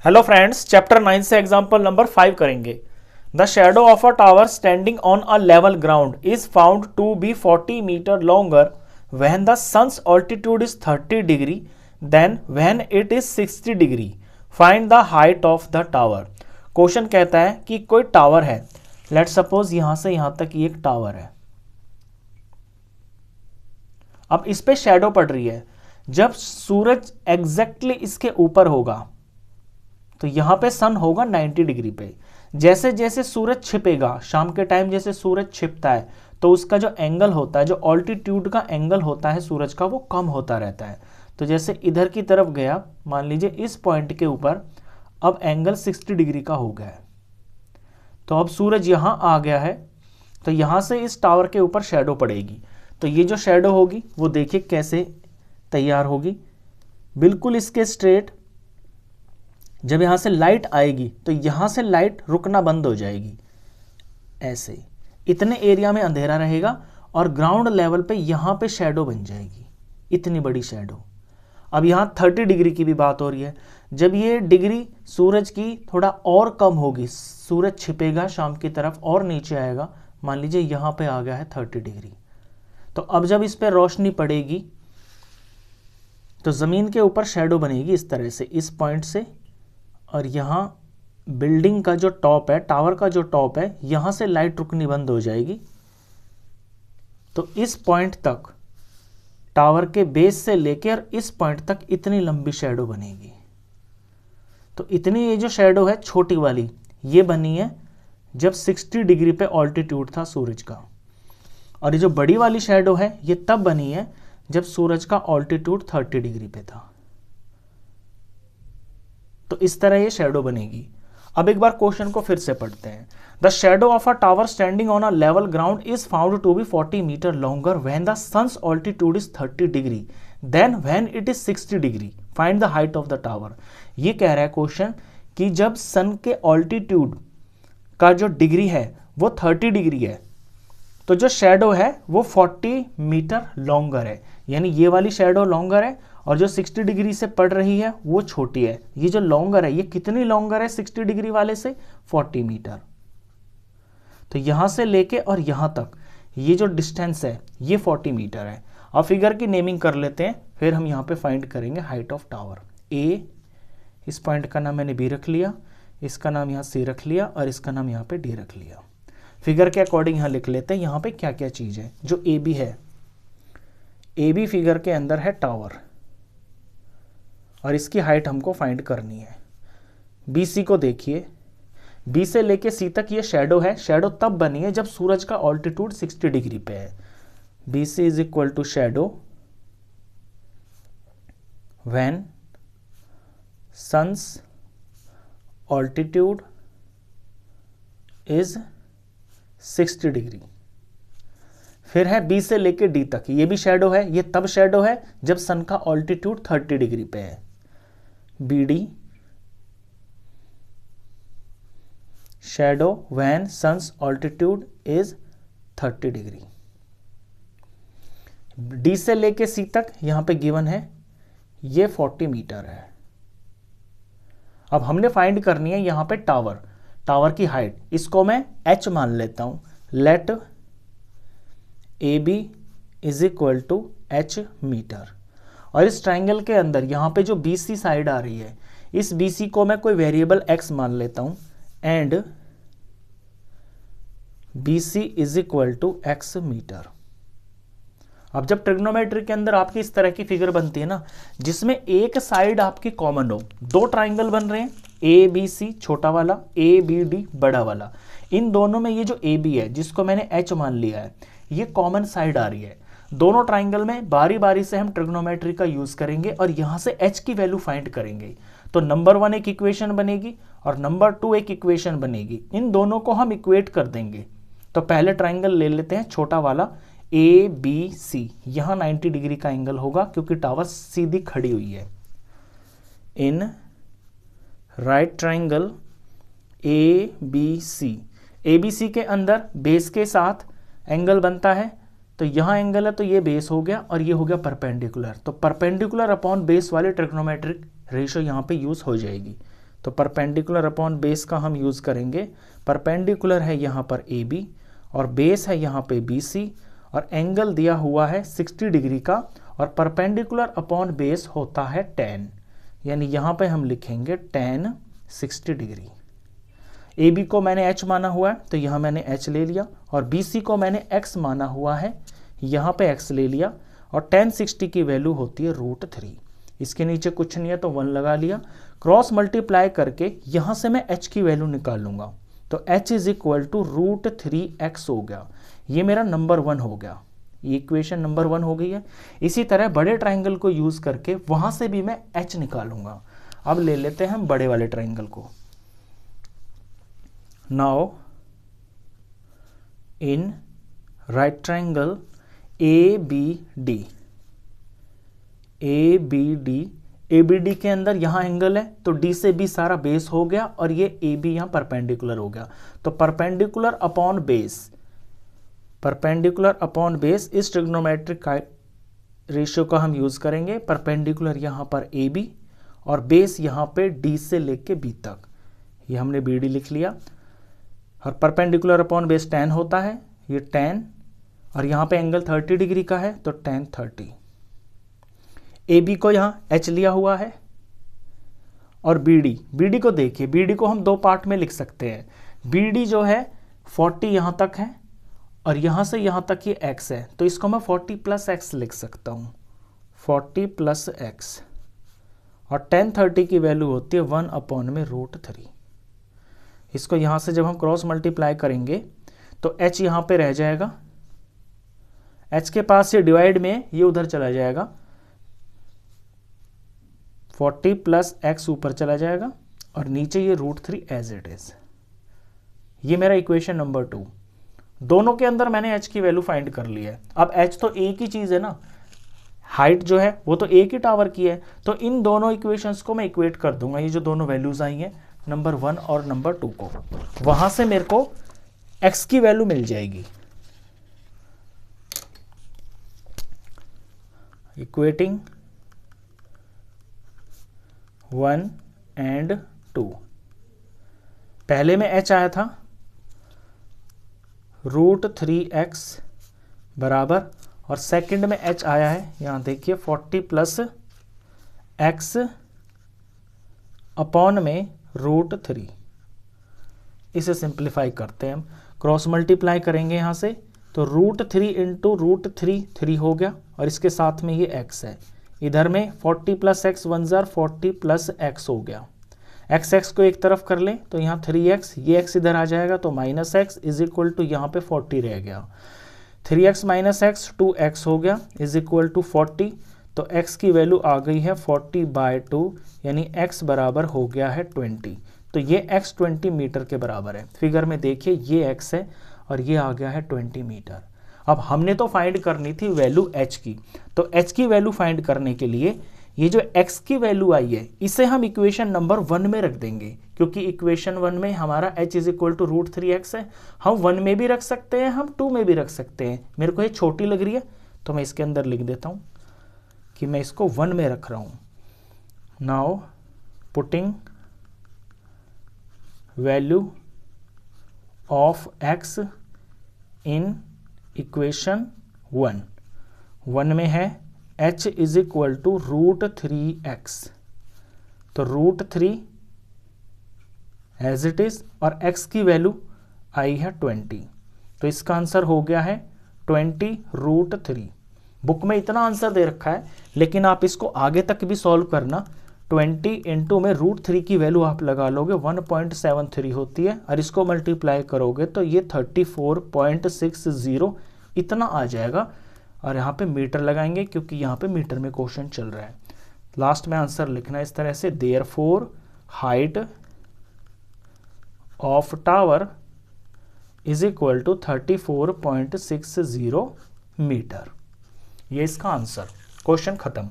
Hello friends, chapter 9 से example number 5 करेंगे। The shadow of a tower standing on a level ground is found to be 40 metre longer when the sun's altitude is 30 degree than when it is 60 degree. Find the height of the tower. Question कहता है कि कोई tower है, let suppose यहां से यहां तक ये एक टावर है। अब इस पे शेडो पड़ रही है। जब सूरज एग्जैक्टली इसके ऊपर होगा तो यहां पे सन होगा 90 डिग्री पे। जैसे जैसे सूरज छिपेगा, शाम के टाइम जैसे सूरज छिपता है तो उसका जो एंगल होता है, जो ऑल्टीट्यूड का एंगल होता है सूरज का, वो कम होता रहता है। तो जैसे इधर की तरफ गया, मान लीजिए इस पॉइंट के ऊपर अब एंगल 60 डिग्री का हो गया है। तो अब सूरज यहां आ गया है तो यहां से इस टावर के ऊपर शेडो पड़ेगी। तो ये जो शेडो होगी वो देखिए कैसे तैयार होगी, बिल्कुल इसके स्ट्रेट। जब यहां से लाइट आएगी तो यहां से लाइट रुकना बंद हो जाएगी। ऐसे इतने एरिया में अंधेरा रहेगा और ग्राउंड लेवल पे यहां पे शेडो बन जाएगी, इतनी बड़ी शेडो। अब यहां 30 डिग्री की भी बात हो रही है। जब ये डिग्री सूरज की थोड़ा और कम होगी, सूरज छिपेगा शाम की तरफ और नीचे आएगा, मान लीजिए यहां पे आ गया है 30 डिग्री। तो अब जब इस पे रोशनी पड़ेगी तो जमीन के ऊपर शेडो बनेगी इस तरह से, इस पॉइंट से। और यहाँ बिल्डिंग का जो टॉप है, टावर का जो टॉप है, यहाँ से लाइट रुकनी बंद हो जाएगी। तो इस पॉइंट तक, टावर के बेस से लेकर इस पॉइंट तक इतनी लंबी शेडो बनेगी। तो इतनी ये जो शेडो है छोटी वाली, ये बनी है जब 60 डिग्री पे ऑल्टीट्यूड था सूरज का। और ये जो बड़ी वाली शेडो है ये तब बनी है जब सूरज का ऑल्टीट्यूड 30 डिग्री पे था। तो इस तरह ये शेडो बनेगी। अब एक बार क्वेश्चन को फिर से पढ़ते हैं। The shadow of a tower standing on a level ground is found to be 40 metre longer when the sun's altitude is 30 degree than when it is 60 degree. Find the height of the tower. ये कह रहा है question कि जब सन के altitude का जो degree है वो 30 डिग्री है तो जो शेडो है वो 40 मीटर लॉन्गर है। यानी ये वाली शेडो लॉन्गर है और जो 60 डिग्री से पड़ रही है वो छोटी है। ये जो लॉन्गर है ये कितनी लॉन्गर है 60 डिग्री वाले से? 40 मीटर। तो यहां से लेके और यहां तक ये जो डिस्टेंस है ये 40 मीटर है। अब फिगर की नेमिंग कर लेते हैं, फिर हम यहां पे फाइंड करेंगे हाइट ऑफ टावर। ए, इस पॉइंट का नाम मैंने बी रख लिया, इसका नाम यहाँ सी रख लिया और इसका नाम यहाँ पे डी रख लिया। फिगर के अकॉर्डिंग यहाँ लिख लेते हैं यहाँ पे क्या क्या चीज है। जो ए बी है, ए बी फिगर के अंदर है टावर और इसकी हाइट हमको फाइंड करनी है। बी सी को देखिए, बी से लेके सी तक ये शेडो है। शेडो तब बनी है जब सूरज का ऑल्टीट्यूड 60 डिग्री पे है। B C is equal to shadow when sun's altitude is 60 degree. फिर है बी से लेके डी तक, ये भी शेडो है। ये तब शेडो है जब सन का ऑल्टीट्यूड 30 डिग्री पे है। B D shadow when sun's altitude is 30 degree. D से लेके सी तक यहां पे गिवन है ये 40 मीटर है। अब हमने फाइंड करनी है यहां पे टावर, टावर की हाइट। इसको मैं h मान लेता हूं। Let A B is equal to h metre. और इस ट्राइंगल के अंदर यहाँ पे जो बी सी साइड आ रही है, इस बी सी को मैं कोई वेरिएबल x मान लेता हूँ and B C is equal to x metre. अब जब ट्रिग्नोमेट्री के अंदर आपकी इस तरह की फिगर बनती है ना, जिसमें एक साइड आपकी कॉमन हो, दो ट्राइंगल बन रहे हैं, ए बी सी छोटा वाला, ए बी डी बड़ा वाला। इन दोनों में ये जो ए बी है जिसको मैंने h मान लिया है, ये कॉमन साइड आ रही है। दोनों ट्राइंगल में बारी बारी से हम ट्रिग्नोमेट्री का यूज करेंगे और यहां से h की वैल्यू फाइंड करेंगे। तो नंबर 1 एक इक्वेशन बनेगी और नंबर 2 एक इक्वेशन बनेगी। इन दोनों को हम इक्वेट कर देंगे। तो पहले ट्राइंगल ले लेते हैं छोटा वाला ए बी सी। यहां 90 डिग्री का एंगल होगा क्योंकि टावर सीधी खड़ी हुई है। In right triangle A B C, A B C के अंदर बेस के साथ एंगल बनता है। तो यहाँ एंगल है तो ये बेस हो गया और ये हो गया परपेंडिकुलर। तो परपेंडिकुलर अपॉन बेस वाली ट्रिग्नोमेट्रिक रेशियो यहाँ पे यूज हो जाएगी। तो परपेंडिकुलर अपॉन बेस का हम यूज़ करेंगे। परपेंडिकुलर है यहाँ पर AB और बेस है यहाँ पे BC और एंगल दिया हुआ है 60 डिग्री का और परपेंडिकुलर अपॉन बेस होता है tan, यानी यहाँ पे हम लिखेंगे tan 60 डिग्री। AB को मैंने h माना हुआ है तो यहाँ मैंने h ले लिया और BC को मैंने x माना हुआ है, यहाँ पे x ले लिया और tan 60 की वैल्यू होती है √3। इसके नीचे कुछ नहीं है तो 1 लगा लिया। क्रॉस मल्टीप्लाई करके यहाँ से मैं h की वैल्यू निकाल लूँगा तो h is equal to √3x हो गया। ये मेरा नंबर 1 हो गया, ये इक्वेशन नंबर 1 हो गई है। इसी तरह बड़े ट्राइंगल को यूज़ करके वहाँ से भी मैं h निकालूंगा। अब ले लेते हैं हम बड़े वाले ट्राइंगल को। Now in right triangle ABD के अंदर यहाँ एंगल है तो D से B सारा बेस हो गया और ये AB यहाँ परपेंडिकुलर हो गया। तो परपेंडिकुलर अपॉन बेस इस ट्रिग्नोमेट्रिक रेशियो का हम यूज़ करेंगे। परपेंडिकुलर यहाँ पर AB और बेस यहाँ पे D से लेके B तक, ये हमने BD लिख लिया। और परपेंडिकुलर अपॉन बेस tan होता है, ये tan और यहाँ पे एंगल 30 डिग्री का है तो tan 30। AB को यहाँ h लिया हुआ है और BD को देखिए, BD को हम दो पार्ट में लिख सकते हैं। BD जो है 40 यहाँ तक है और यहाँ से यहाँ तक ये x है तो इसको मैं 40 + x लिख सकता हूँ, 40 + x और tan 30 की वैल्यू होती है 1/√3। इसको यहाँ से जब हम क्रॉस मल्टीप्लाई करेंगे तो h यहाँ पे रह जाएगा, h के पास से डिवाइड में ये उधर चला जाएगा, 40 + x ऊपर चला जाएगा और नीचे ये √3 एज इट इज। ये मेरा इक्वेशन नंबर 2। दोनों के अंदर मैंने h की वैल्यू फाइंड कर ली है। अब h तो एक ही चीज़ है ना, हाइट जो है वो तो एक ही टावर की है, तो इन दोनों इक्वेशंस को मैं इक्वेट कर दूंगा। ये जो दोनों वैल्यूज आई हैं नंबर 1 और नंबर 2 को, वहां से मेरे को x की वैल्यू मिल जाएगी। इक्वेटिंग 1 and 2, पहले में h आया था √3x बराबर और सेकंड में h आया है, यहाँ देखिए 40 + x अपॉन में √3। इसे सिंप्लीफाई करते हैं हम, क्रॉस मल्टीप्लाई करेंगे यहाँ से तो √3 × √3 3 हो गया और इसके साथ में ये x है। इधर में 40 + x 1 जार 40 + x हो गया। x को एक तरफ कर लें तो यहाँ 3x, ये x इधर आ जाएगा तो -x इज इक्वल टू यहाँ पे 40 रह गया। 3x - x 2x हो गया इज इक्वल टू 40, तो x की वैल्यू आ गई है 40/2 यानी x बराबर हो गया है 20। तो ये x 20 मीटर के बराबर है। फिगर में देखिए ये x है और ये आ गया है 20 मीटर। अब हमने तो फाइंड करनी थी वैल्यू h की, तो h की वैल्यू फाइंड करने के लिए ये जो x की वैल्यू आई है इसे हम इक्वेशन नंबर 1 में रख देंगे, क्योंकि इक्वेशन 1 में हमारा h is equal to √3x है। हम 1 में भी रख सकते हैं, हम 2 में भी रख सकते हैं। मेरे को ये छोटी लग रही है तो मैं इसके अंदर लिख देता हूँ कि मैं इसको 1 में रख रहा हूँ। Now putting value of x in equation 1 में है h is equal to √3x, तो √3 एज इट इज और x की वैल्यू आई है 20, तो इसका आंसर हो गया है 20√3। बुक में इतना आंसर दे रखा है लेकिन आप इसको आगे तक भी सॉल्व करना। 20 इंटू में √3 की वैल्यू आप लगा लोगे 1.73 होती है और इसको मल्टीप्लाई करोगे तो ये 34.60 इतना आ जाएगा। और यहाँ पे मीटर लगाएंगे क्योंकि यहाँ पे मीटर में क्वेश्चन चल रहा है। लास्ट में आंसर लिखना इस तरह से, therefore height of tower is equal to 34.60 metre. ये इसका आंसर, क्वेश्चन खत्म।